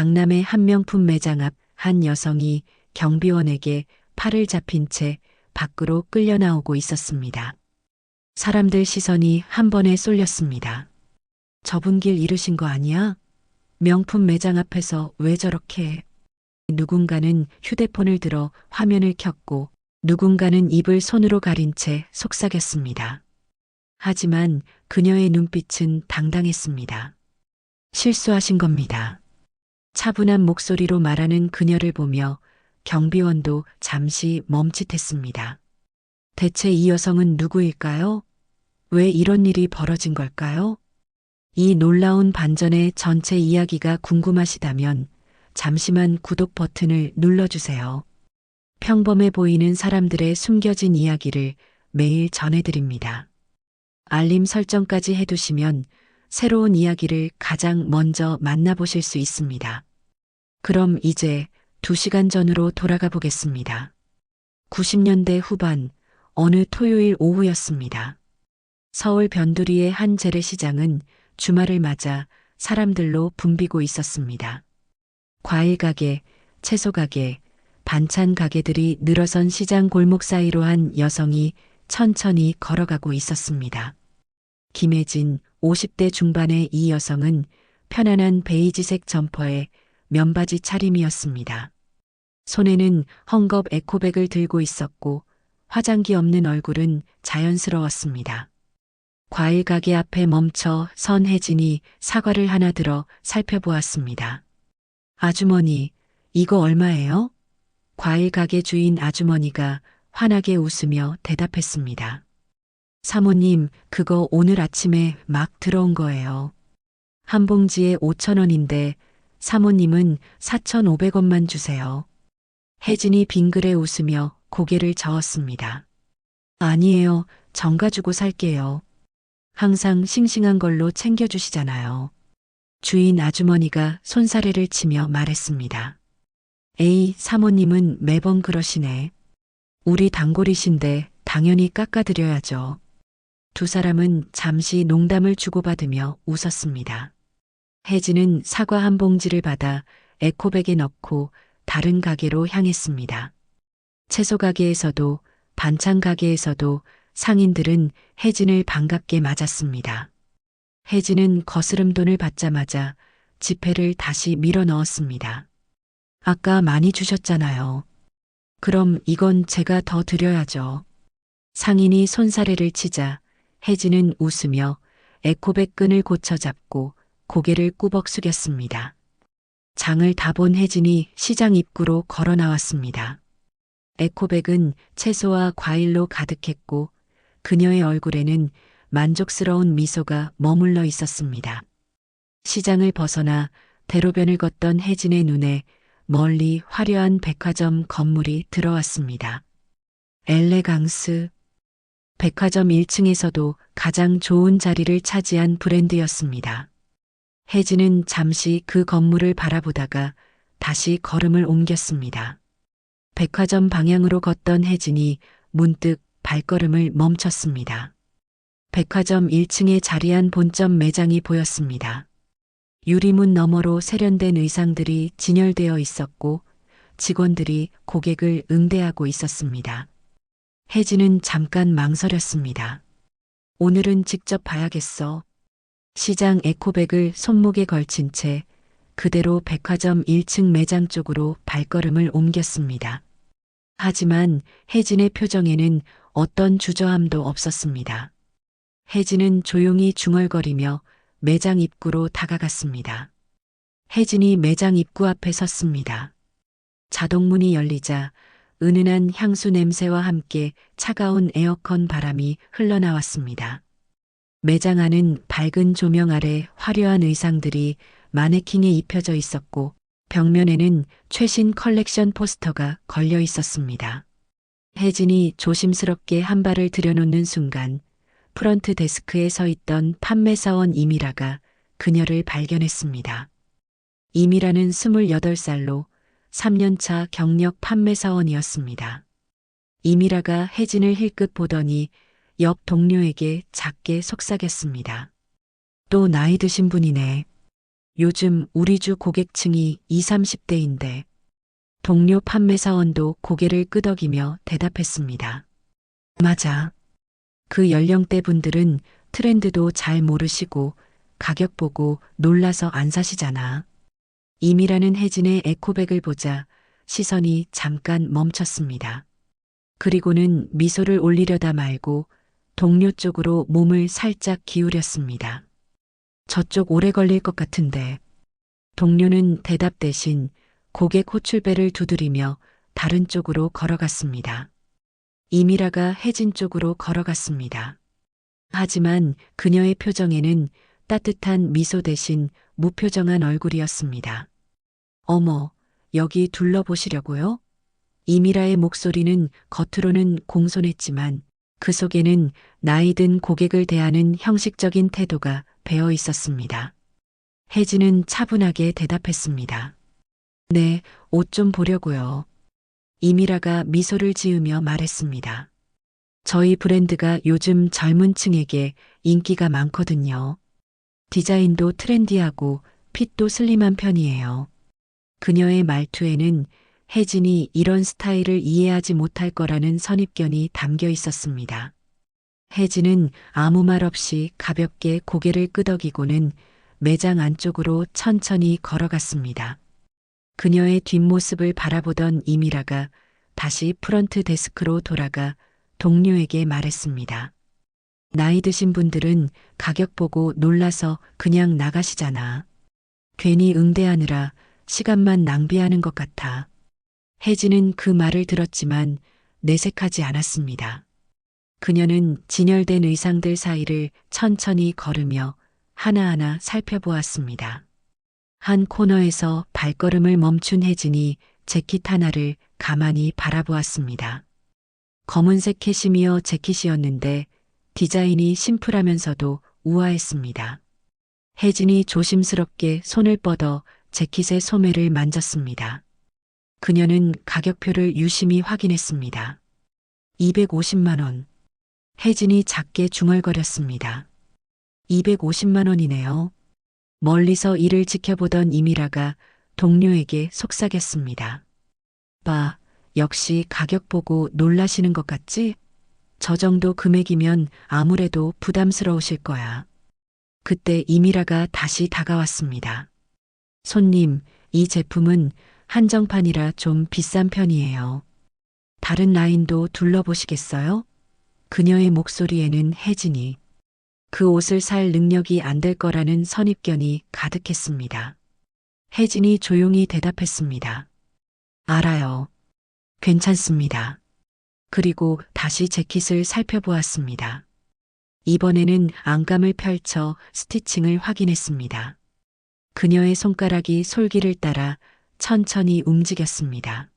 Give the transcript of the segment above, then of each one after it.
강남의 한 명품 매장 앞 한 여성이 경비원에게 팔을 잡힌 채 밖으로 끌려 나오고 있었습니다. 사람들 시선이 한 번에 쏠렸습니다. 저분 길 잃으신 거 아니야? 명품 매장 앞에서 왜 저렇게 해? 누군가는 휴대폰을 들어 화면을 켰고 누군가는 입을 손으로 가린 채 속삭였습니다. 하지만 그녀의 눈빛은 당당했습니다. 실수하신 겁니다. 차분한 목소리로 말하는 그녀를 보며 경비원도 잠시 멈칫했습니다. 대체 이 여성은 누구일까요? 왜 이런 일이 벌어진 걸까요? 이 놀라운 반전의 전체 이야기가 궁금하시다면 잠시만 구독 버튼을 눌러주세요. 평범해 보이는 사람들의 숨겨진 이야기를 매일 전해드립니다. 알림 설정까지 해두시면 새로운 이야기를 가장 먼저 만나보실 수 있습니다. 그럼 이제 2시간 전으로 돌아가 보겠습니다. 90년대 후반 어느 토요일 오후였습니다. 서울 변두리의 한 재래시장은 주말을 맞아 사람들로 붐비고 있었습니다. 과일 가게, 채소 가게, 반찬 가게들이 늘어선 시장 골목 사이로 한 여성이 천천히 걸어가고 있었습니다. 김혜진 50대 중반의 이 여성은 편안한 베이지색 점퍼에 면바지 차림이었습니다. 손에는 헝겊 에코백을 들고 있었고 화장기 없는 얼굴은 자연스러웠습니다. 과일 가게 앞에 멈춰 선 혜진이 사과를 하나 들어 살펴보았습니다. 아주머니, 이거 얼마예요? 과일 가게 주인 아주머니가 환하게 웃으며 대답했습니다. 사모님, 그거 오늘 아침에 막 들어온 거예요. 한 봉지에 5,000원인데 사모님은 4,500원만 주세요. 혜진이 빙그레 웃으며 고개를 저었습니다. 아니에요, 정가 주고 살게요. 항상 싱싱한 걸로 챙겨주시잖아요. 주인 아주머니가 손사래를 치며 말했습니다. 에이, 사모님은 매번 그러시네. 우리 단골이신데 당연히 깎아드려야죠. 두 사람은 잠시 농담을 주고받으며 웃었습니다. 혜진은 사과 한 봉지를 받아 에코백에 넣고 다른 가게로 향했습니다. 채소 가게에서도 반찬 가게에서도 상인들은 혜진을 반갑게 맞았습니다. 혜진은 거스름돈을 받자마자 지폐를 다시 밀어 넣었습니다. 아까 많이 주셨잖아요. 그럼 이건 제가 더 드려야죠. 상인이 손사래를 치자 혜진은 웃으며 에코백 끈을 고쳐 잡고 고개를 꾸벅 숙였습니다. 장을 다 본 혜진이 시장 입구로 걸어 나왔습니다. 에코백은 채소와 과일로 가득했고 그녀의 얼굴에는 만족스러운 미소가 머물러 있었습니다. 시장을 벗어나 대로변을 걷던 혜진의 눈에 멀리 화려한 백화점 건물이 들어왔습니다. 엘레강스. 백화점 1층에서도 가장 좋은 자리를 차지한 브랜드였습니다. 혜진은 잠시 그 건물을 바라보다가 다시 걸음을 옮겼습니다. 백화점 방향으로 걷던 혜진이 문득 발걸음을 멈췄습니다. 백화점 1층에 자리한 본점 매장이 보였습니다. 유리문 너머로 세련된 의상들이 진열되어 있었고 직원들이 고객을 응대하고 있었습니다. 혜진은 잠깐 망설였습니다. 오늘은 직접 봐야겠어. 시장 에코백을 손목에 걸친 채 그대로 백화점 1층 매장 쪽으로 발걸음을 옮겼습니다. 하지만 혜진의 표정에는 어떤 주저함도 없었습니다. 혜진은 조용히 중얼거리며 매장 입구로 다가갔습니다. 혜진이 매장 입구 앞에 섰습니다. 자동문이 열리자 은은한 향수 냄새와 함께 차가운 에어컨 바람이 흘러나왔습니다. 매장 안은 밝은 조명 아래 화려한 의상들이 마네킹에 입혀져 있었고 벽면에는 최신 컬렉션 포스터가 걸려 있었습니다. 혜진이 조심스럽게 한 발을 들여놓는 순간 프런트 데스크에 서 있던 판매사원 이미라가 그녀를 발견했습니다. 이미라는 28살로 3년차 경력 판매사원이었습니다. 이미라가 혜진을 힐끗 보더니 옆 동료에게 작게 속삭였습니다. 또 나이 드신 분이네. 요즘 우리 주 고객층이 20, 30대인데 동료 판매사원도 고개를 끄덕이며 대답했습니다. 맞아. 그 연령대 분들은 트렌드도 잘 모르시고 가격 보고 놀라서 안 사시잖아. 임이라는 혜진의 에코백을 보자 시선이 잠깐 멈췄습니다. 그리고는 미소를 올리려다 말고 동료 쪽으로 몸을 살짝 기울였습니다. 저쪽 오래 걸릴 것 같은데. 동료는 대답 대신 고객 호출배를 두드리며 다른 쪽으로 걸어갔습니다. 이미라가 혜진 쪽으로 걸어갔습니다. 하지만 그녀의 표정에는 따뜻한 미소 대신 무표정한 얼굴이었습니다. 어머, 여기 둘러보시려고요? 이미라의 목소리는 겉으로는 공손했지만 그 속에는 나이 든 고객을 대하는 형식적인 태도가 배어 있었습니다. 혜진은 차분하게 대답했습니다. 네, 옷 좀 보려고요. 이미라가 미소를 지으며 말했습니다. 저희 브랜드가 요즘 젊은 층에게 인기가 많거든요. 디자인도 트렌디하고 핏도 슬림한 편이에요. 그녀의 말투에는 혜진이 이런 스타일을 이해하지 못할 거라는 선입견이 담겨 있었습니다. 혜진은 아무 말 없이 가볍게 고개를 끄덕이고는 매장 안쪽으로 천천히 걸어갔습니다. 그녀의 뒷모습을 바라보던 이미라가 다시 프런트 데스크로 돌아가 동료에게 말했습니다. 나이 드신 분들은 가격 보고 놀라서 그냥 나가시잖아. 괜히 응대하느라 시간만 낭비하는 것 같아. 혜진은 그 말을 들었지만 내색하지 않았습니다. 그녀는 진열된 의상들 사이를 천천히 걸으며 하나하나 살펴보았습니다. 한 코너에서 발걸음을 멈춘 혜진이 재킷 하나를 가만히 바라보았습니다. 검은색 캐시미어 재킷이었는데 디자인이 심플하면서도 우아했습니다. 혜진이 조심스럽게 손을 뻗어 재킷의 소매를 만졌습니다. 그녀는 가격표를 유심히 확인했습니다. 250만 원. 혜진이 작게 중얼거렸습니다. 250만 원이네요. 멀리서 이를 지켜보던 이미라가 동료에게 속삭였습니다. 봐, 역시 가격 보고 놀라시는 것 같지? 저 정도 금액이면 아무래도 부담스러우실 거야. 그때 이미라가 다시 다가왔습니다. 손님, 이 제품은 한정판이라 좀 비싼 편이에요. 다른 라인도 둘러보시겠어요? 그녀의 목소리에는 혜진이 그 옷을 살 능력이 안 될 거라는 선입견이 가득했습니다. 혜진이 조용히 대답했습니다. 알아요. 괜찮습니다. 그리고 다시 재킷을 살펴보았습니다. 이번에는 안감을 펼쳐 스티칭을 확인했습니다. 그녀의 손가락이 솔기를 따라 천천히 움직였습니다.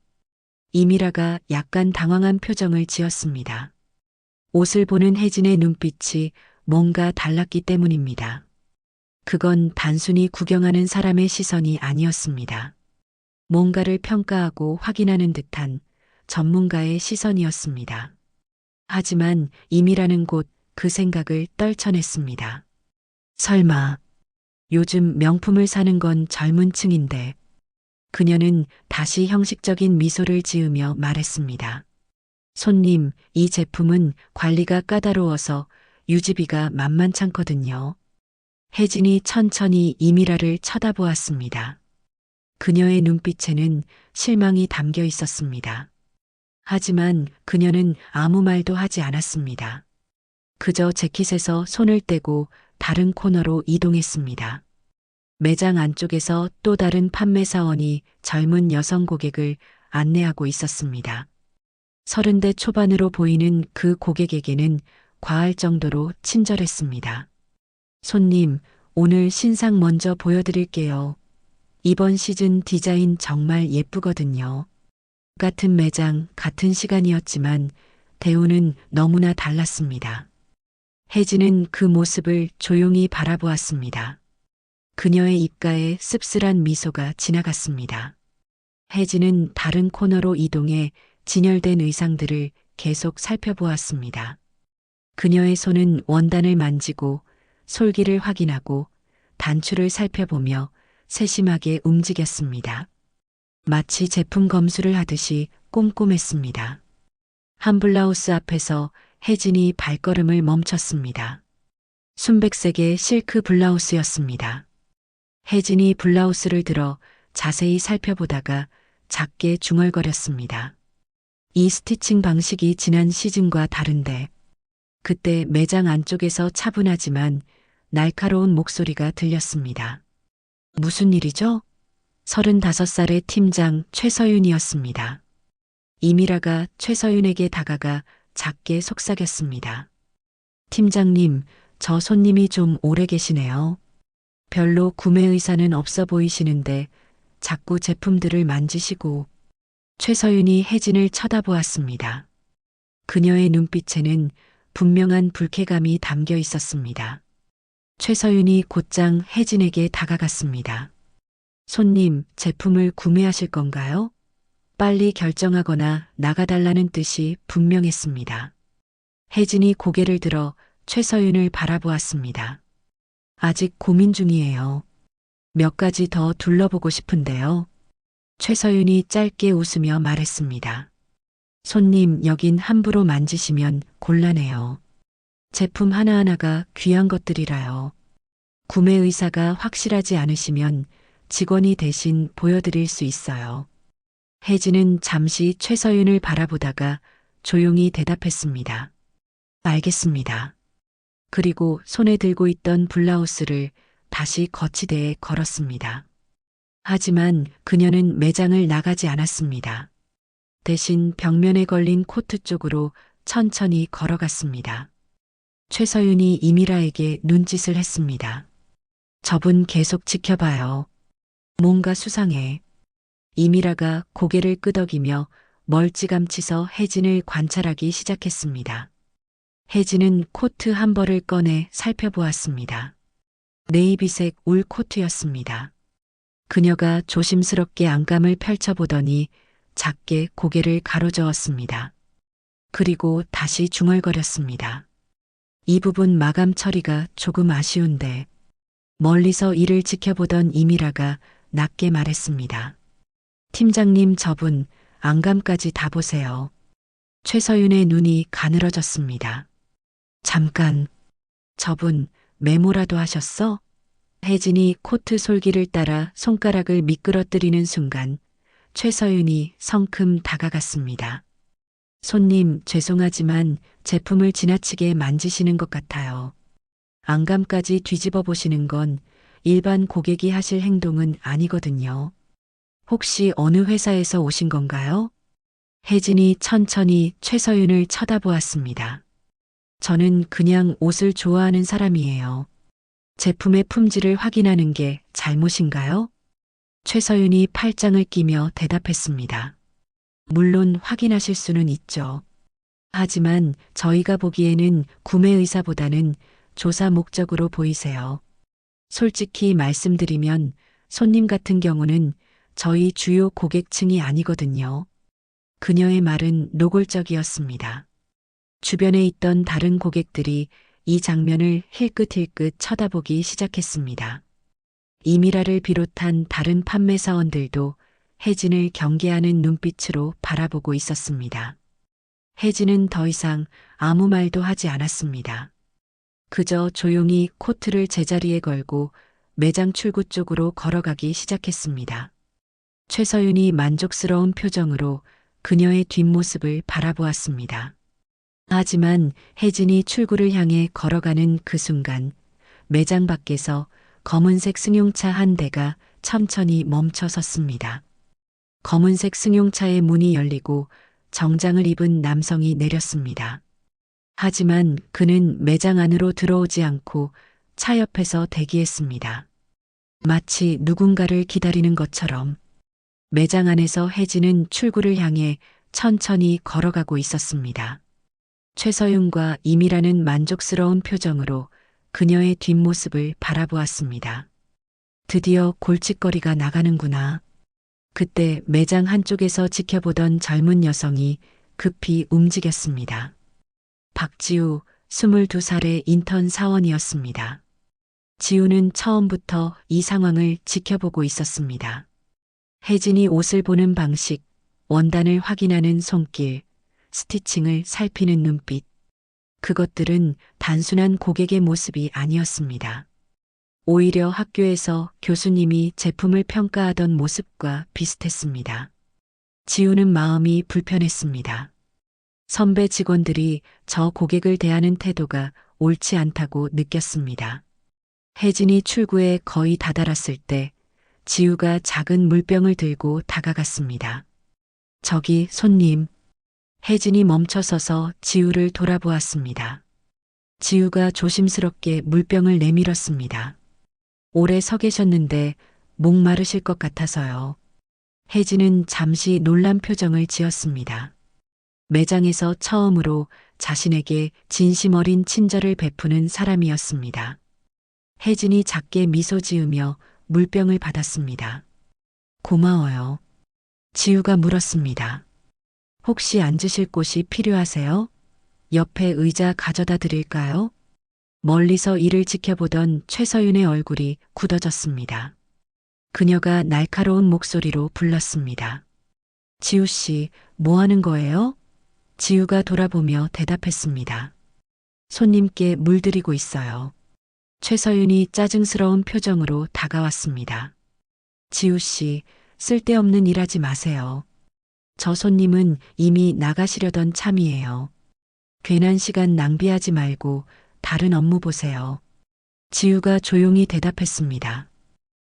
이미라가 약간 당황한 표정을 지었습니다. 옷을 보는 혜진의 눈빛이 뭔가 달랐기 때문입니다. 그건 단순히 구경하는 사람의 시선이 아니었습니다. 뭔가를 평가하고 확인하는 듯한 전문가의 시선이었습니다. 하지만 임이라는 곳 그 생각을 떨쳐냈습니다. 설마 요즘 명품을 사는 건 젊은 층인데. 그녀는 다시 형식적인 미소를 지으며 말했습니다. 손님, 이 제품은 관리가 까다로워서 유지비가 만만찮거든요. 혜진이 천천히 이미라를 쳐다보았습니다. 그녀의 눈빛에는 실망이 담겨 있었습니다. 하지만 그녀는 아무 말도 하지 않았습니다. 그저 재킷에서 손을 떼고 다른 코너로 이동했습니다. 매장 안쪽에서 또 다른 판매사원이 젊은 여성 고객을 안내하고 있었습니다. 30대 초반으로 보이는 그 고객에게는 과할 정도로 친절했습니다. 손님, 오늘 신상 먼저 보여드릴게요. 이번 시즌 디자인 정말 예쁘거든요. 같은 매장, 같은 시간이었지만 대우는 너무나 달랐습니다. 혜진은 그 모습을 조용히 바라보았습니다. 그녀의 입가에 씁쓸한 미소가 지나갔습니다. 혜진은 다른 코너로 이동해 진열된 의상들을 계속 살펴보았습니다. 그녀의 손은 원단을 만지고 솔기를 확인하고 단추를 살펴보며 세심하게 움직였습니다. 마치 제품 검수를 하듯이 꼼꼼했습니다. 한 블라우스 앞에서 혜진이 발걸음을 멈췄습니다. 순백색의 실크 블라우스였습니다. 혜진이 블라우스를 들어 자세히 살펴보다가 작게 중얼거렸습니다. 이 스티칭 방식이 지난 시즌과 다른데, 그때 매장 안쪽에서 차분하지만 날카로운 목소리가 들렸습니다. 무슨 일이죠? 35살의 팀장 최서윤이었습니다. 이미라가 최서윤에게 다가가 작게 속삭였습니다. 팀장님, 저 손님이 좀 오래 계시네요. 별로 구매 의사는 없어 보이시는데 자꾸 제품들을 만지시고. 최서윤이 혜진을 쳐다보았습니다. 그녀의 눈빛에는 분명한 불쾌감이 담겨 있었습니다. 최서윤이 곧장 혜진에게 다가갔습니다. 손님, 제품을 구매하실 건가요? 빨리 결정하거나 나가달라는 뜻이 분명했습니다. 혜진이 고개를 들어 최서윤을 바라보았습니다. 아직 고민 중이에요. 몇 가지 더 둘러보고 싶은데요. 최서윤이 짧게 웃으며 말했습니다. 손님, 여긴 함부로 만지시면 곤란해요. 제품 하나하나가 귀한 것들이라요. 구매 의사가 확실하지 않으시면 직원이 대신 보여드릴 수 있어요. 혜진은 잠시 최서윤을 바라보다가 조용히 대답했습니다. 알겠습니다. 그리고 손에 들고 있던 블라우스를 다시 거치대에 걸었습니다. 하지만 그녀는 매장을 나가지 않았습니다. 대신 벽면에 걸린 코트 쪽으로 천천히 걸어갔습니다. 최서윤이 이미라에게 눈짓을 했습니다. 저분 계속 지켜봐요. 뭔가 수상해. 이미라가 고개를 끄덕이며 멀찌감치서 혜진을 관찰하기 시작했습니다. 혜진은 코트 한 벌을 꺼내 살펴보았습니다. 네이비색 울 코트였습니다. 그녀가 조심스럽게 안감을 펼쳐보더니 작게 고개를 가로저었습니다. 그리고 다시 중얼거렸습니다. 이 부분 마감 처리가 조금 아쉬운데. 멀리서 이를 지켜보던 이미라가 낮게 말했습니다. 팀장님, 저분 안감까지 다 보세요. 최서윤의 눈이 가늘어졌습니다. 잠깐, 저분 메모라도 하셨어? 혜진이 코트 솔기를 따라 손가락을 미끄러뜨리는 순간 최서윤이 성큼 다가갔습니다. 손님, 죄송하지만 제품을 지나치게 만지시는 것 같아요. 안감까지 뒤집어 보시는 건 일반 고객이 하실 행동은 아니거든요. 혹시 어느 회사에서 오신 건가요? 혜진이 천천히 최서윤을 쳐다보았습니다. 저는 그냥 옷을 좋아하는 사람이에요. 제품의 품질을 확인하는 게 잘못인가요? 최서윤이 팔짱을 끼며 대답했습니다. 물론 확인하실 수는 있죠. 하지만 저희가 보기에는 구매 의사보다는 조사 목적으로 보이세요. 솔직히 말씀드리면 손님 같은 경우는 저희 주요 고객층이 아니거든요. 그녀의 말은 노골적이었습니다. 주변에 있던 다른 고객들이 이 장면을 힐끗힐끗 쳐다보기 시작했습니다. 이미라를 비롯한 다른 판매사원들도 혜진을 경계하는 눈빛으로 바라보고 있었습니다. 혜진은 더 이상 아무 말도 하지 않았습니다. 그저 조용히 코트를 제자리에 걸고 매장 출구 쪽으로 걸어가기 시작했습니다. 최서윤이 만족스러운 표정으로 그녀의 뒷모습을 바라보았습니다. 하지만 혜진이 출구를 향해 걸어가는 그 순간 매장 밖에서 검은색 승용차 한 대가 천천히 멈춰 섰습니다. 검은색 승용차의 문이 열리고 정장을 입은 남성이 내렸습니다. 하지만 그는 매장 안으로 들어오지 않고 차 옆에서 대기했습니다. 마치 누군가를 기다리는 것처럼. 매장 안에서 혜진은 출구를 향해 천천히 걸어가고 있었습니다. 최서윤과 이미라는 만족스러운 표정으로 그녀의 뒷모습을 바라보았습니다. 드디어 골칫거리가 나가는구나. 그때 매장 한쪽에서 지켜보던 젊은 여성이 급히 움직였습니다. 박지우, 22살의 인턴 사원이었습니다. 지우는 처음부터 이 상황을 지켜보고 있었습니다. 혜진이 옷을 보는 방식, 원단을 확인하는 손길, 스티칭을 살피는 눈빛. 그것들은 단순한 고객의 모습이 아니었습니다. 오히려 학교에서 교수님이 제품을 평가하던 모습과 비슷했습니다. 지우는 마음이 불편했습니다. 선배 직원들이 저 고객을 대하는 태도가 옳지 않다고 느꼈습니다. 혜진이 출구에 거의 다다랐을 때 지우가 작은 물병을 들고 다가갔습니다. 저기 손님. 혜진이 멈춰서서 지우를 돌아보았습니다. 지우가 조심스럽게 물병을 내밀었습니다. 오래 서 계셨는데 목마르실 것 같아서요. 혜진은 잠시 놀란 표정을 지었습니다. 매장에서 처음으로 자신에게 진심 어린 친절을 베푸는 사람이었습니다. 혜진이 작게 미소 지으며 물병을 받았습니다. 고마워요. 지우가 물었습니다. 혹시 앉으실 곳이 필요하세요? 옆에 의자 가져다 드릴까요? 멀리서 이를 지켜보던 최서윤의 얼굴이 굳어졌습니다. 그녀가 날카로운 목소리로 불렀습니다. 지우 씨, 뭐 하는 거예요? 지우가 돌아보며 대답했습니다. 손님께 물 드리고 있어요. 최서윤이 짜증스러운 표정으로 다가왔습니다. 지우 씨, 쓸데없는 일 하지 마세요. 저 손님은 이미 나가시려던 참이에요. 괜한 시간 낭비하지 말고 다른 업무 보세요. 지우가 조용히 대답했습니다.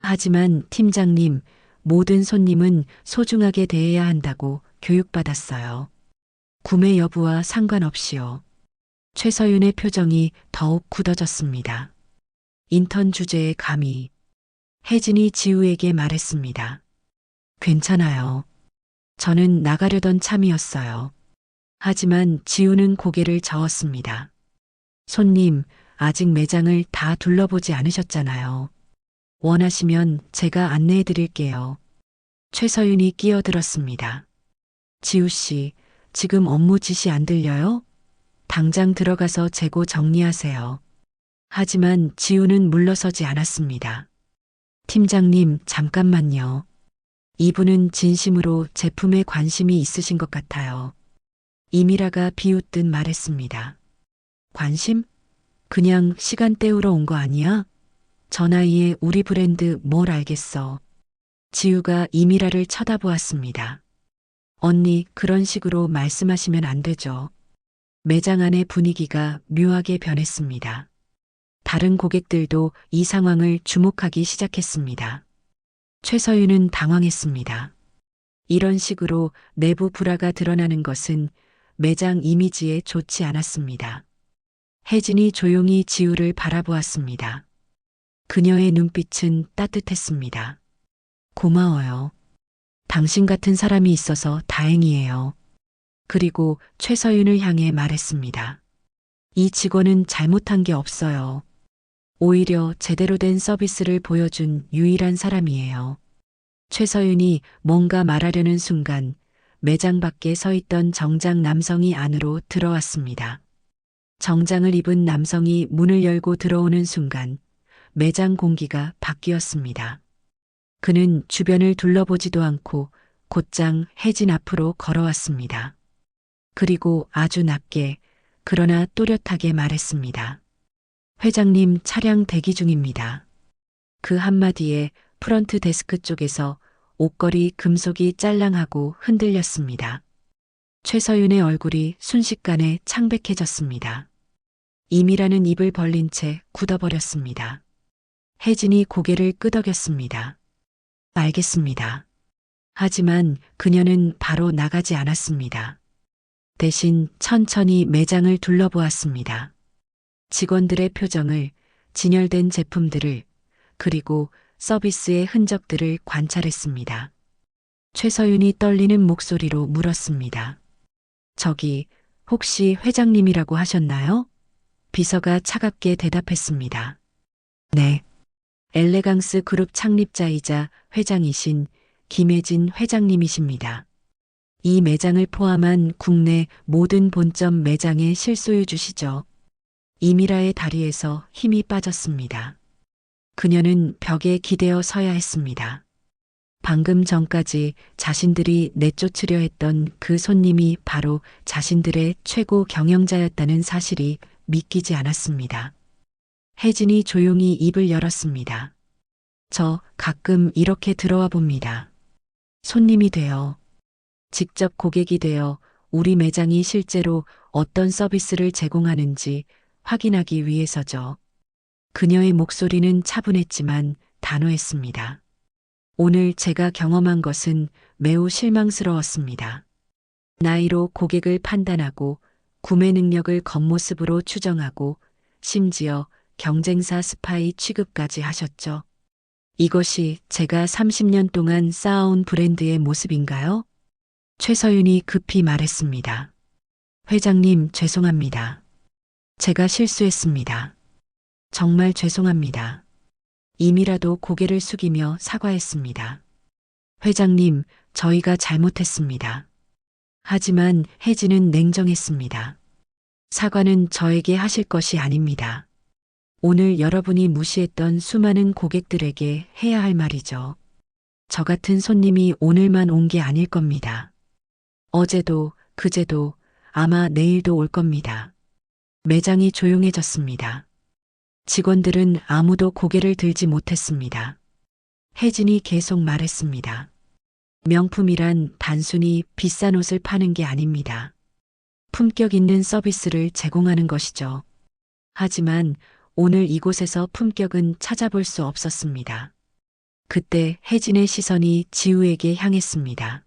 하지만 팀장님, 모든 손님은 소중하게 대해야 한다고 교육받았어요. 구매 여부와 상관없이요. 최서윤의 표정이 더욱 굳어졌습니다. 인턴 주제에 감히. 혜진이 지우에게 말했습니다. 괜찮아요. 저는 나가려던 참이었어요. 하지만 지우는 고개를 저었습니다. 손님, 아직 매장을 다 둘러보지 않으셨잖아요. 원하시면 제가 안내해 드릴게요. 최서윤이 끼어들었습니다. 지우 씨, 지금 업무 지시 안 들려요? 당장 들어가서 재고 정리하세요. 하지만 지우는 물러서지 않았습니다. 팀장님, 잠깐만요. 이분은 진심으로 제품에 관심이 있으신 것 같아요. 이미라가 비웃듯 말했습니다. 관심? 그냥 시간 때우러 온 거 아니야? 저 나이에 우리 브랜드 뭘 알겠어. 지우가 이미라를 쳐다보았습니다. 언니, 그런 식으로 말씀하시면 안 되죠. 매장 안의 분위기가 묘하게 변했습니다. 다른 고객들도 이 상황을 주목하기 시작했습니다. 최서윤은 당황했습니다. 이런 식으로 내부 불화가 드러나는 것은 매장 이미지에 좋지 않았습니다. 혜진이 조용히 지우를 바라보았습니다. 그녀의 눈빛은 따뜻했습니다. 고마워요. 당신 같은 사람이 있어서 다행이에요. 그리고 최서윤을 향해 말했습니다. 이 직원은 잘못한 게 없어요. 오히려 제대로 된 서비스를 보여준 유일한 사람이에요. 최서윤이 뭔가 말하려는 순간 매장 밖에 서 있던 정장 남성이 안으로 들어왔습니다. 정장을 입은 남성이 문을 열고 들어오는 순간 매장 공기가 바뀌었습니다. 그는 주변을 둘러보지도 않고 곧장 혜진 앞으로 걸어왔습니다. 그리고 아주 낮게 그러나 또렷하게 말했습니다. 회장님 차량 대기 중입니다. 그 한마디에 프런트 데스크 쪽에서 옷걸이 금속이 짤랑하고 흔들렸습니다. 최서윤의 얼굴이 순식간에 창백해졌습니다. 이미라는 입을 벌린 채 굳어버렸습니다. 혜진이 고개를 끄덕였습니다. 알겠습니다. 하지만 그녀는 바로 나가지 않았습니다. 대신 천천히 매장을 둘러보았습니다. 직원들의 표정을, 진열된 제품들을, 그리고 서비스의 흔적들을 관찰했습니다. 최서윤이 떨리는 목소리로 물었습니다. 저기, 혹시 회장님이라고 하셨나요? 비서가 차갑게 대답했습니다. 네. 엘레강스 그룹 창립자이자 회장이신 김혜진 회장님이십니다. 이 매장을 포함한 국내 모든 본점 매장의 실소유주시죠. 이미라의 다리에서 힘이 빠졌습니다. 그녀는 벽에 기대어 서야 했습니다. 방금 전까지 자신들이 내쫓으려 했던 그 손님이 바로 자신들의 최고 경영자였다는 사실이 믿기지 않았습니다. 혜진이 조용히 입을 열었습니다. 저 가끔 이렇게 들어와 봅니다. 손님이 되어, 직접 고객이 되어 우리 매장이 실제로 어떤 서비스를 제공하는지 확인하기 위해서죠. 그녀의 목소리는 차분했지만 단호했습니다. 오늘 제가 경험한 것은 매우 실망스러웠습니다. 나이로 고객을 판단하고 구매 능력을 겉모습으로 추정하고 심지어 경쟁사 스파이 취급까지 하셨죠. 이것이 제가 30년 동안 쌓아온 브랜드의 모습인가요? 최서윤이 급히 말했습니다. 회장님, 죄송합니다. 제가 실수했습니다. 정말 죄송합니다. 임이라도 고개를 숙이며 사과했습니다. 회장님, 저희가 잘못했습니다. 하지만 혜진은 냉정했습니다. 사과는 저에게 하실 것이 아닙니다. 오늘 여러분이 무시했던 수많은 고객들에게 해야 할 말이죠. 저 같은 손님이 오늘만 온 게 아닐 겁니다. 어제도, 그제도, 아마 내일도 올 겁니다. 매장이 조용해졌습니다. 직원들은 아무도 고개를 들지 못했습니다. 혜진이 계속 말했습니다. 명품이란 단순히 비싼 옷을 파는 게 아닙니다. 품격 있는 서비스를 제공하는 것이죠. 하지만 오늘 이곳에서 품격은 찾아볼 수 없었습니다. 그때 혜진의 시선이 지우에게 향했습니다.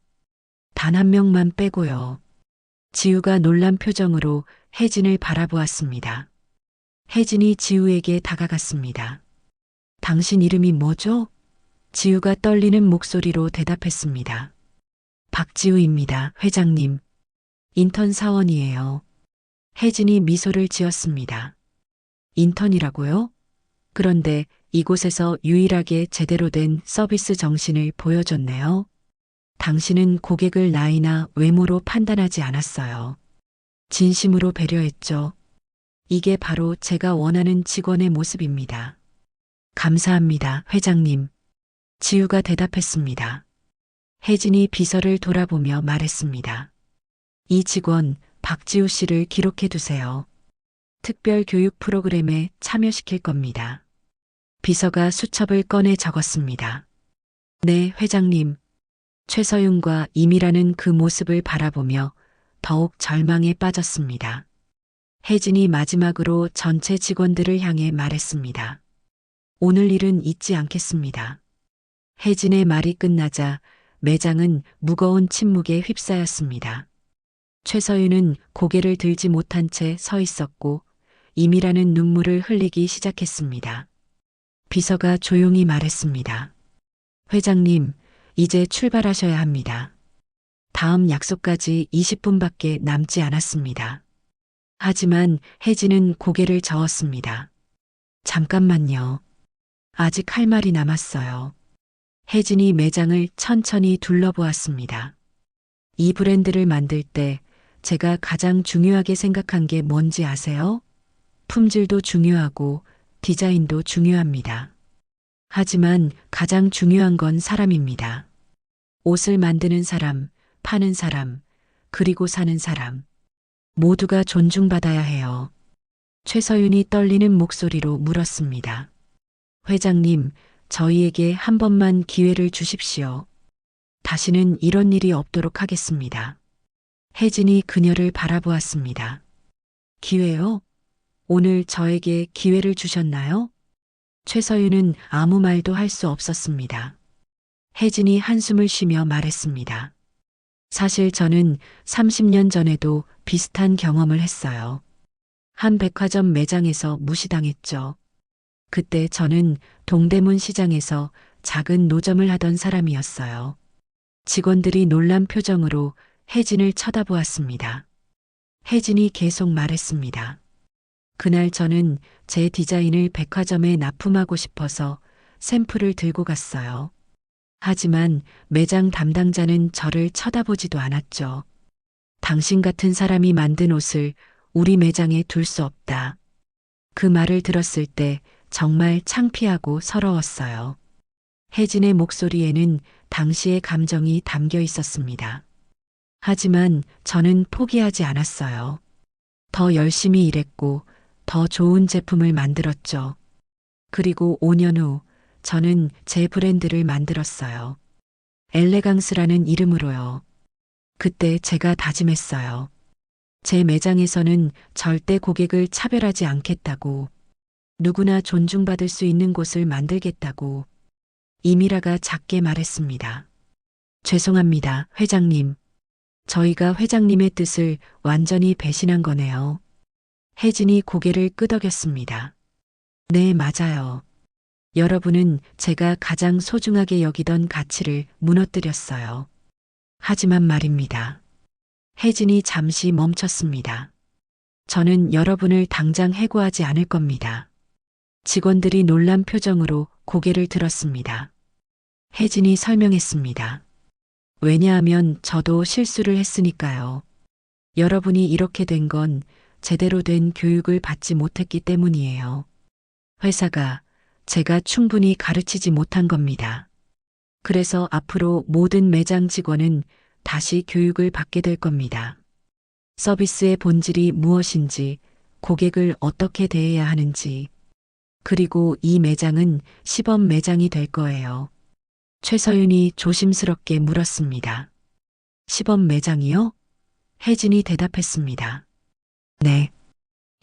단 한 명만 빼고요. 지우가 놀란 표정으로 혜진을 바라보았습니다. 혜진이 지우에게 다가갔습니다. 당신 이름이 뭐죠? 지우가 떨리는 목소리로 대답했습니다. 박지우입니다, 회장님. 인턴 사원이에요. 혜진이 미소를 지었습니다. 인턴이라고요? 그런데 이곳에서 유일하게 제대로 된 서비스 정신을 보여줬네요. 당신은 고객을 나이나 외모로 판단하지 않았어요. 진심으로 배려했죠. 이게 바로 제가 원하는 직원의 모습입니다. 감사합니다, 회장님. 지우가 대답했습니다. 혜진이 비서를 돌아보며 말했습니다. 이 직원 박지우 씨를 기록해 두세요. 특별 교육 프로그램에 참여시킬 겁니다. 비서가 수첩을 꺼내 적었습니다. 네, 회장님. 최서윤과 임이라는 그 모습을 바라보며 더욱 절망에 빠졌습니다. 혜진이 마지막으로 전체 직원들을 향해 말했습니다. 오늘 일은 잊지 않겠습니다. 혜진의 말이 끝나자 매장은 무거운 침묵에 휩싸였습니다. 최서윤은 고개를 들지 못한 채 서 있었고 임이라는 눈물을 흘리기 시작했습니다. 비서가 조용히 말했습니다. 회장님, 이제 출발하셔야 합니다. 다음 약속까지 20분밖에 남지 않았습니다. 하지만 혜진은 고개를 저었습니다. 잠깐만요. 아직 할 말이 남았어요. 혜진이 매장을 천천히 둘러보았습니다. 이 브랜드를 만들 때 제가 가장 중요하게 생각한 게 뭔지 아세요? 품질도 중요하고 디자인도 중요합니다. 하지만 가장 중요한 건 사람입니다. 옷을 만드는 사람, 파는 사람, 그리고 사는 사람. 모두가 존중받아야 해요. 최서윤이 떨리는 목소리로 물었습니다. 회장님, 저희에게 한 번만 기회를 주십시오. 다시는 이런 일이 없도록 하겠습니다. 혜진이 그녀를 바라보았습니다. 기회요? 오늘 저에게 기회를 주셨나요? 최서윤은 아무 말도 할 수 없었습니다. 혜진이 한숨을 쉬며 말했습니다. 사실 저는 30년 전에도 비슷한 경험을 했어요. 한 백화점 매장에서 무시당했죠. 그때 저는 동대문 시장에서 작은 노점을 하던 사람이었어요. 직원들이 놀란 표정으로 혜진을 쳐다보았습니다. 혜진이 계속 말했습니다. 그날 저는 제 디자인을 백화점에 납품하고 싶어서 샘플을 들고 갔어요. 하지만 매장 담당자는 저를 쳐다보지도 않았죠. 당신 같은 사람이 만든 옷을 우리 매장에 둘 수 없다. 그 말을 들었을 때 정말 창피하고 서러웠어요. 혜진의 목소리에는 당시의 감정이 담겨 있었습니다. 하지만 저는 포기하지 않았어요. 더 열심히 일했고 더 좋은 제품을 만들었죠. 그리고 5년 후 저는 제 브랜드를 만들었어요. 엘레강스라는 이름으로요. 그때 제가 다짐했어요. 제 매장에서는 절대 고객을 차별하지 않겠다고, 누구나 존중받을 수 있는 곳을 만들겠다고. 이미라가 작게 말했습니다. 죄송합니다, 회장님. 저희가 회장님의 뜻을 완전히 배신한 거네요. 혜진이 고개를 끄덕였습니다. 네, 맞아요. 여러분은 제가 가장 소중하게 여기던 가치를 무너뜨렸어요. 하지만 말입니다. 혜진이 잠시 멈췄습니다. 저는 여러분을 당장 해고하지 않을 겁니다. 직원들이 놀란 표정으로 고개를 들었습니다. 혜진이 설명했습니다. 왜냐하면 저도 실수를 했으니까요. 여러분이 이렇게 된 건 제대로 된 교육을 받지 못했기 때문이에요. 회사가 제가 충분히 가르치지 못한 겁니다. 그래서 앞으로 모든 매장 직원은 다시 교육을 받게 될 겁니다. 서비스의 본질이 무엇인지, 고객을 어떻게 대해야 하는지, 그리고 이 매장은 시범 매장이 될 거예요. 최서윤이 조심스럽게 물었습니다. 시범 매장이요? 혜진이 대답했습니다. 네.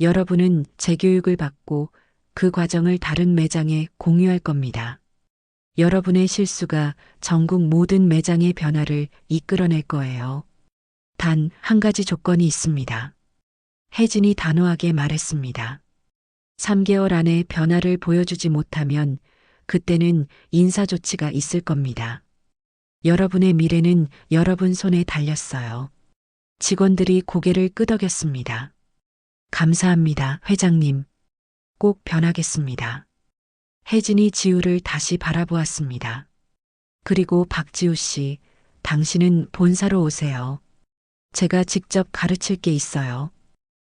여러분은 재교육을 받고 그 과정을 다른 매장에 공유할 겁니다. 여러분의 실수가 전국 모든 매장의 변화를 이끌어낼 거예요. 단 한 가지 조건이 있습니다. 혜진이 단호하게 말했습니다. 3개월 안에 변화를 보여주지 못하면 그때는 인사조치가 있을 겁니다. 여러분의 미래는 여러분 손에 달렸어요. 직원들이 고개를 끄덕였습니다. 감사합니다, 회장님. 꼭 변하겠습니다. 혜진이 지우를 다시 바라보았습니다. 그리고 박지우 씨, 당신은 본사로 오세요. 제가 직접 가르칠 게 있어요.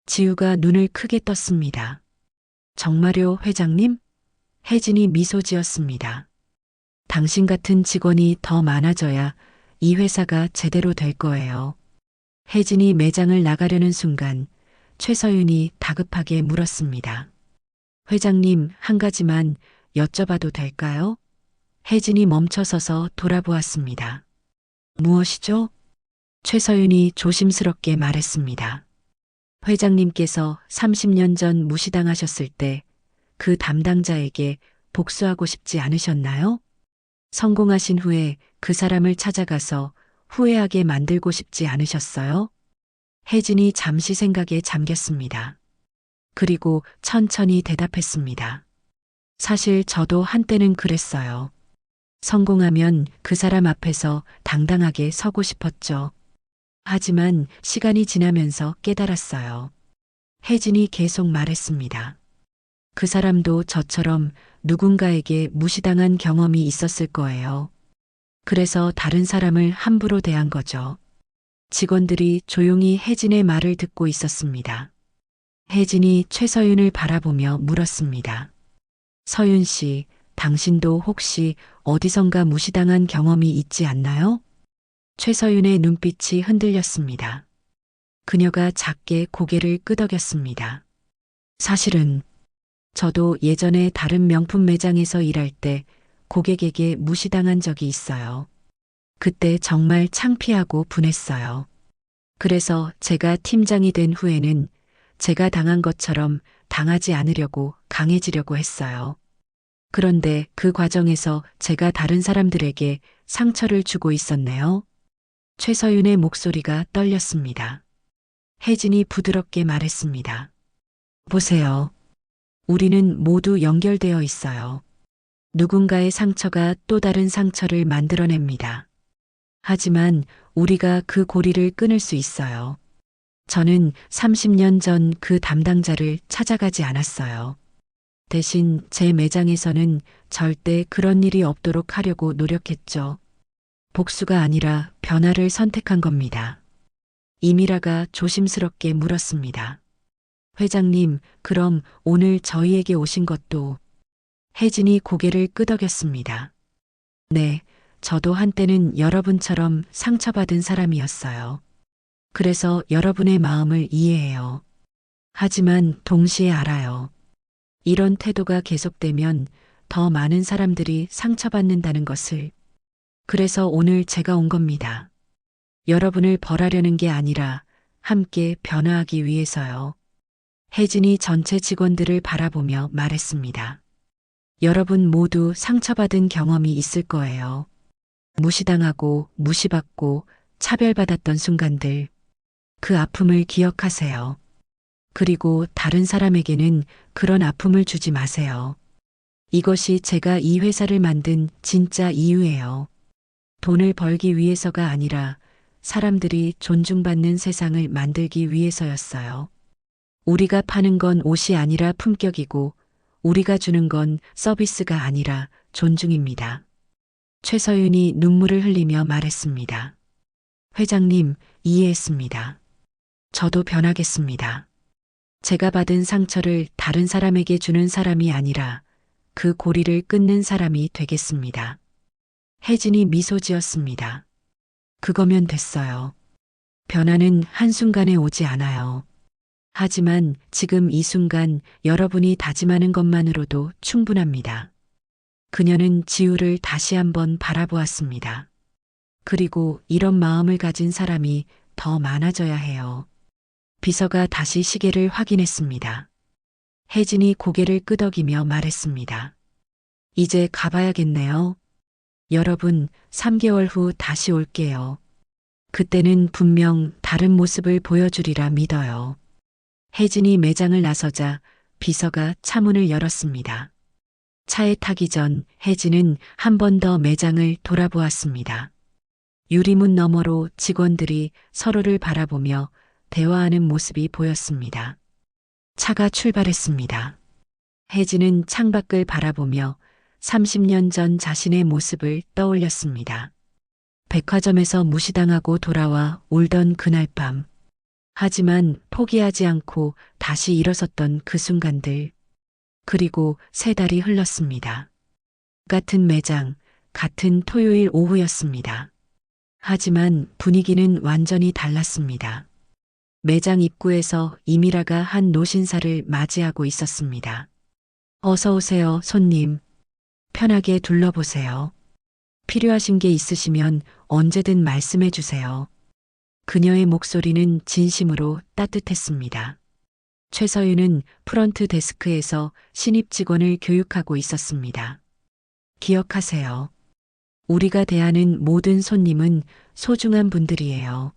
지우가 눈을 크게 떴습니다. 정말요, 회장님? 혜진이 미소 지었습니다. 당신 같은 직원이 더 많아져야 이 회사가 제대로 될 거예요. 혜진이 매장을 나가려는 순간 최서윤이 다급하게 물었습니다. 회장님, 한 가지만 여쭤봐도 될까요? 혜진이 멈춰서서 돌아보았습니다. 무엇이죠? 최서윤이 조심스럽게 말했습니다. 회장님께서 30년 전 무시당하셨을 때 그 담당자에게 복수하고 싶지 않으셨나요? 성공하신 후에 그 사람을 찾아가서 후회하게 만들고 싶지 않으셨어요? 혜진이 잠시 생각에 잠겼습니다. 그리고 천천히 대답했습니다. 사실 저도 한때는 그랬어요. 성공하면 그 사람 앞에서 당당하게 서고 싶었죠. 하지만 시간이 지나면서 깨달았어요. 혜진이 계속 말했습니다. 그 사람도 저처럼 누군가에게 무시당한 경험이 있었을 거예요. 그래서 다른 사람을 함부로 대한 거죠. 직원들이 조용히 혜진의 말을 듣고 있었습니다. 혜진이 최서윤을 바라보며 물었습니다. 서윤 씨, 당신도 혹시 어디선가 무시당한 경험이 있지 않나요? 최서윤의 눈빛이 흔들렸습니다. 그녀가 작게 고개를 끄덕였습니다. 사실은 저도 예전에 다른 명품 매장에서 일할 때 고객에게 무시당한 적이 있어요. 그때 정말 창피하고 분했어요. 그래서 제가 팀장이 된 후에는 제가 당한 것처럼 당하지 않으려고 강해지려고 했어요. 그런데 그 과정에서 제가 다른 사람들에게 상처를 주고 있었네요. 최서윤의 목소리가 떨렸습니다. 혜진이 부드럽게 말했습니다. 보세요. 우리는 모두 연결되어 있어요. 누군가의 상처가 또 다른 상처를 만들어냅니다. 하지만 우리가 그 고리를 끊을 수 있어요. 저는 30년 전 그 담당자를 찾아가지 않았어요. 대신 제 매장에서는 절대 그런 일이 없도록 하려고 노력했죠. 복수가 아니라 변화를 선택한 겁니다. 이미라가 조심스럽게 물었습니다. 회장님, 그럼 오늘 저희에게 오신 것도 혜진이 고개를 끄덕였습니다. 네, 저도 한때는 여러분처럼 상처받은 사람이었어요. 그래서 여러분의 마음을 이해해요. 하지만 동시에 알아요. 이런 태도가 계속되면 더 많은 사람들이 상처받는다는 것을. 그래서 오늘 제가 온 겁니다. 여러분을 벌하려는 게 아니라 함께 변화하기 위해서요. 혜진이 전체 직원들을 바라보며 말했습니다. 여러분 모두 상처받은 경험이 있을 거예요. 무시당하고 무시받고 차별받았던 순간들. 그 아픔을 기억하세요. 그리고 다른 사람에게는 그런 아픔을 주지 마세요. 이것이 제가 이 회사를 만든 진짜 이유예요. 돈을 벌기 위해서가 아니라 사람들이 존중받는 세상을 만들기 위해서였어요. 우리가 파는 건 옷이 아니라 품격이고 우리가 주는 건 서비스가 아니라 존중입니다. 최서윤이 눈물을 흘리며 말했습니다. 회장님, 이해했습니다. 저도 변하겠습니다. 제가 받은 상처를 다른 사람에게 주는 사람이 아니라 그 고리를 끊는 사람이 되겠습니다. 혜진이 미소 지었습니다. 그거면 됐어요. 변화는 한순간에 오지 않아요. 하지만 지금 이 순간 여러분이 다짐하는 것만으로도 충분합니다. 그녀는 지우를 다시 한번 바라보았습니다. 그리고 이런 마음을 가진 사람이 더 많아져야 해요. 비서가 다시 시계를 확인했습니다. 혜진이 고개를 끄덕이며 말했습니다. 이제 가봐야겠네요. 여러분, 3개월 후 다시 올게요. 그때는 분명 다른 모습을 보여주리라 믿어요. 혜진이 매장을 나서자 비서가 차문을 열었습니다. 차에 타기 전 혜진은 한 번 더 매장을 돌아보았습니다. 유리문 너머로 직원들이 서로를 바라보며 대화하는 모습이 보였습니다. 차가 출발했습니다. 혜진은 창밖을 바라보며 30년 전 자신의 모습을 떠올렸습니다. 백화점에서 무시당하고 돌아와 울던 그날 밤. 하지만 포기하지 않고 다시 일어섰던 그 순간들. 그리고 3달이 흘렀습니다. 같은 매장, 같은 토요일 오후였습니다. 하지만 분위기는 완전히 달랐습니다. 매장 입구에서 이미라가 한 노신사를 맞이하고 있었습니다. 어서 오세요, 손님. 편하게 둘러보세요. 필요하신 게 있으시면 언제든 말씀해 주세요. 그녀의 목소리는 진심으로 따뜻했습니다. 최서윤은 프런트 데스크에서 신입 직원을 교육하고 있었습니다. 기억하세요. 우리가 대하는 모든 손님은 소중한 분들이에요.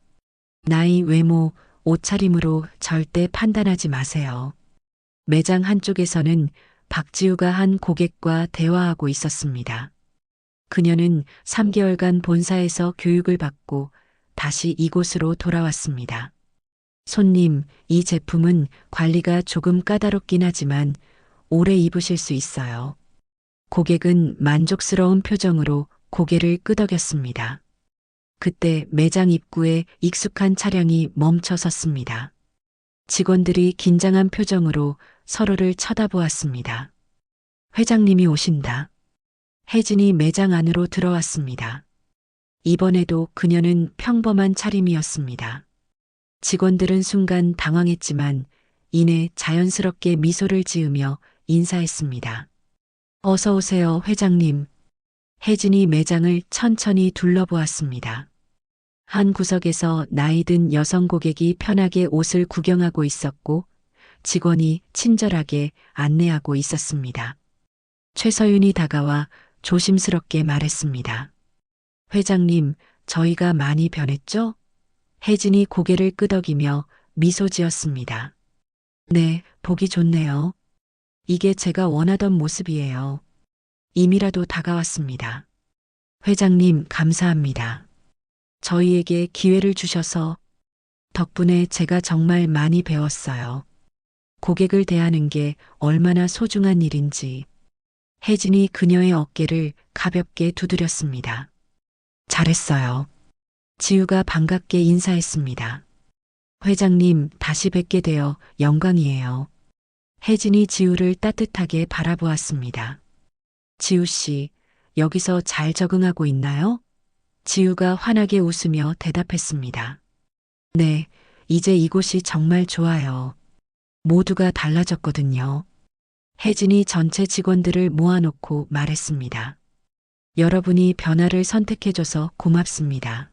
나이, 외모, 옷차림으로 절대 판단하지 마세요. 매장 한쪽에서는 박지우가 한 고객과 대화하고 있었습니다. 그녀는 3개월간 본사에서 교육을 받고 다시 이곳으로 돌아왔습니다. 손님, 이 제품은 관리가 조금 까다롭긴 하지만 오래 입으실 수 있어요. 고객은 만족스러운 표정으로 고개를 끄덕였습니다. 그때 매장 입구에 익숙한 차량이 멈춰 섰습니다. 직원들이 긴장한 표정으로 서로를 쳐다보았습니다. 회장님이 오신다. 혜진이 매장 안으로 들어왔습니다. 이번에도 그녀는 평범한 차림이었습니다. 직원들은 순간 당황했지만 이내 자연스럽게 미소를 지으며 인사했습니다. 어서 오세요, 회장님. 혜진이 매장을 천천히 둘러보았습니다. 한 구석에서 나이든 여성 고객이 편하게 옷을 구경하고 있었고 직원이 친절하게 안내하고 있었습니다. 최서윤이 다가와 조심스럽게 말했습니다. 회장님, 저희가 많이 변했죠? 혜진이 고개를 끄덕이며 미소 지었습니다. 네, 보기 좋네요. 이게 제가 원하던 모습이에요. 이미라도 다가왔습니다. 회장님, 감사합니다. 저희에게 기회를 주셔서 덕분에 제가 정말 많이 배웠어요. 고객을 대하는 게 얼마나 소중한 일인지. 혜진이 그녀의 어깨를 가볍게 두드렸습니다. 잘했어요. 지우가 반갑게 인사했습니다. 회장님, 다시 뵙게 되어 영광이에요. 혜진이 지우를 따뜻하게 바라보았습니다. 지우 씨, 여기서 잘 적응하고 있나요? 지우가 환하게 웃으며 대답했습니다. 네, 이제 이곳이 정말 좋아요. 모두가 달라졌거든요. 혜진이 전체 직원들을 모아놓고 말했습니다. 여러분이 변화를 선택해줘서 고맙습니다.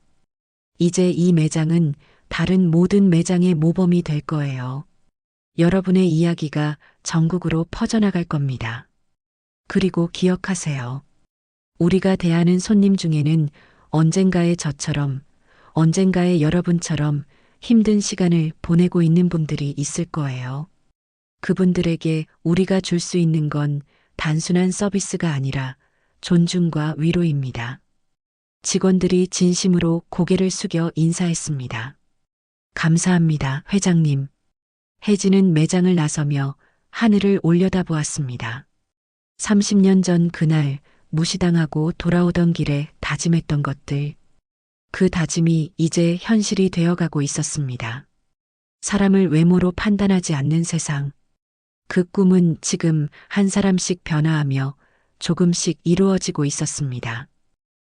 이제 이 매장은 다른 모든 매장의 모범이 될 거예요. 여러분의 이야기가 전국으로 퍼져나갈 겁니다. 그리고 기억하세요. 우리가 대하는 손님 중에는 언젠가의 저처럼, 언젠가의 여러분처럼 힘든 시간을 보내고 있는 분들이 있을 거예요. 그분들에게 우리가 줄 수 있는 건 단순한 서비스가 아니라 존중과 위로입니다. 직원들이 진심으로 고개를 숙여 인사했습니다. 감사합니다, 회장님. 혜진은 매장을 나서며 하늘을 올려다보았습니다. 30년 전 그날 무시당하고 돌아오던 길에 다짐했던 것들, 그 다짐이 이제 현실이 되어가고 있었습니다. 사람을 외모로 판단하지 않는 세상, 그 꿈은 지금 한 사람씩 변화하며 조금씩 이루어지고 있었습니다.